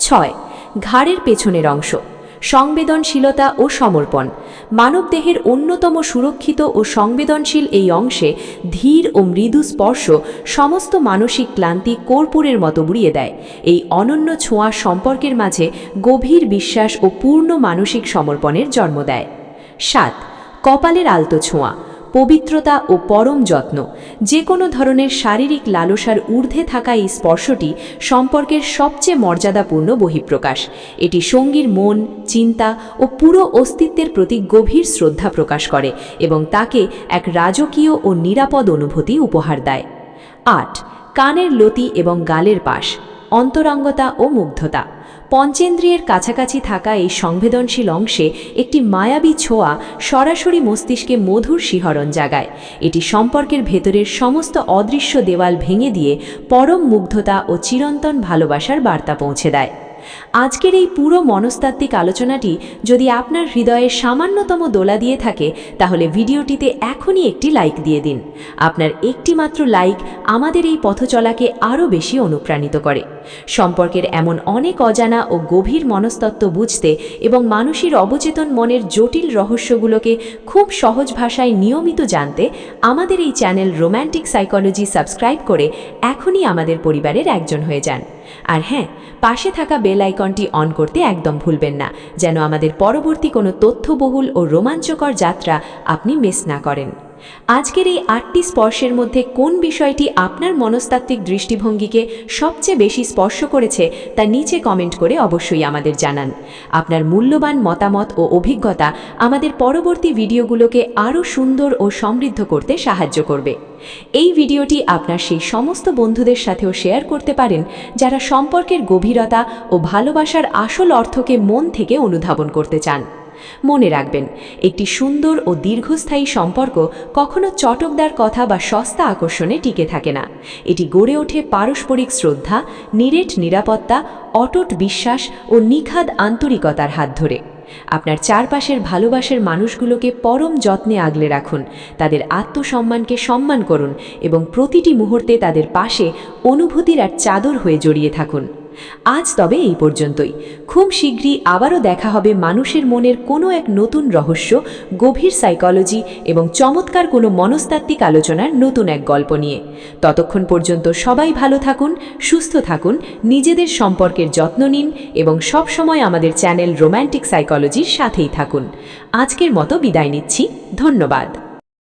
6. ঘাড়ের পেছনের অংশ, সংবেদনশীলতা ও সমর্পণ। মানবদেহের অন্যতম সুরক্ষিত ও সংবেদনশীল এই অংশে ধীর ও মৃদু স্পর্শ সমস্ত মানসিক ক্লান্তি কর্পূরের মতো উড়িয়ে দেয়। এই অনন্য ছোঁয়া সম্পর্কের মাঝে গভীর বিশ্বাস ও পূর্ণ মানসিক সমর্পণের জন্ম দেয়। 7. কপালের আলতো ছোঁয়া, পবিত্রতা ও পরম যত্ন। যে কোনো ধরনের শারীরিক লালসার ঊর্ধ্বে থাকা এই স্পর্শটি সম্পর্কের সবচেয়ে মর্যাদাপূর্ণ বহিঃপ্রকাশ। এটি সঙ্গীর মন, চিন্তা ও পুরো অস্তিত্বের প্রতি গভীর শ্রদ্ধা প্রকাশ করে এবং তাকে এক রাজকীয় ও নিরাপদ অনুভূতি উপহার দেয়। 8. কানের লতি এবং গালের পাশ, অন্তরঙ্গতা ও মুগ্ধতা। পঞ্চেন্দ্রিয়ের কাছাকাছি থাকা এই সংবেদনশীল অংশে একটি মায়াবী ছোঁয়া সরাসরি মস্তিষ্কে মধুর শিহরণ জাগায়। এটি সম্পর্কের ভেতরের সমস্ত অদৃশ্য দেওয়াল ভেঙে দিয়ে পরম মুগ্ধতা ও চিরন্তন ভালোবাসার বার্তা পৌঁছে দেয়। আজকের এই পুরো মনস্তাত্ত্বিক আলোচনাটি যদি আপনার হৃদয়ে সামান্যতম দোলা দিয়ে থাকে, তাহলে ভিডিওটিতে এখনই একটি লাইক দিয়ে দিন। আপনার একটি মাত্র লাইক আমাদের এই পথচলাকে আরও বেশি অনুপ্রাণিত করে। সম্পর্কের এমন অনেক অজানা ও গভীর মনস্তত্ত্ব বুঝতে এবং মানুষের অবচেতন মনের জটিল রহস্যগুলোকে খুব সহজ ভাষায় নিয়মিত জানতে আমাদের এই চ্যানেল রোম্যান্টিক সাইকোলজি সাবস্ক্রাইব করে এখনই আমাদের পরিবারের একজন হয়ে যান। আর হ্যাঁ, পাশে থাকা বেল আইকনটি অন করতে একদম ভুলবেন না, যেন আমাদের পরবর্তী কোনো তথ্যবহুল ও রোমাঞ্চকর যাত্রা আপনি মিস না করেন। আজকের এই 8টি স্পর্শের মধ্যে কোন বিষয়টি আপনার মনস্তাত্ত্বিক দৃষ্টিভঙ্গিকে সবচেয়ে বেশি স্পর্শ করেছে তা নিচে কমেন্ট করে অবশ্যই আমাদের জানান। আপনার মূল্যবান মতামত ও অভিজ্ঞতা আমাদের পরবর্তী ভিডিওগুলোকে আরও সুন্দর ও সমৃদ্ধ করতে সাহায্য করবে। এই ভিডিওটি আপনার সেই সমস্ত বন্ধুদের সাথেও শেয়ার করতে পারেন যারা সম্পর্কের গভীরতা ও ভালোবাসার আসল অর্থকে মন থেকে অনুধাবন করতে চান।
মনে রাখবেন, একটি সুন্দর ও দীর্ঘস্থায়ী সম্পর্ক কখনো চটকদার কথা বা সস্তা আকর্ষণে টিকে থাকে না। এটি গড়ে ওঠে পারস্পরিক শ্রদ্ধা, নিরেট নিরাপত্তা, অটুট বিশ্বাস ও নিখাদ আন্তরিকতার হাত ধরে। আপনার চারপাশের ভালোবাসার মানুষগুলোকে পরম যত্নে আগলে রাখুন, তাদের আত্মসম্মানকে সম্মান করুন এবং প্রতিটি মুহূর্তে তাদের পাশে অনুভূতির আর চাদর হয়ে জড়িয়ে থাকুন। আজ তবে এই পর্যন্তই। খুব শীঘ্রই আবারও দেখা হবে মানুষের মনের কোনো এক নতুন রহস্য, গভীর সাইকোলজি এবং চমৎকার কোনো মনস্তাত্ত্বিক আলোচনার নতুন এক গল্প নিয়ে। ততক্ষণ পর্যন্ত সবাই ভালো থাকুন, সুস্থ থাকুন, নিজেদের সম্পর্কের যত্ন নিন এবং সবসময় আমাদের চ্যানেল রোম্যান্টিক সাইকোলজির সাথেই থাকুন। আজকের মতো বিদায় নিচ্ছি। ধন্যবাদ।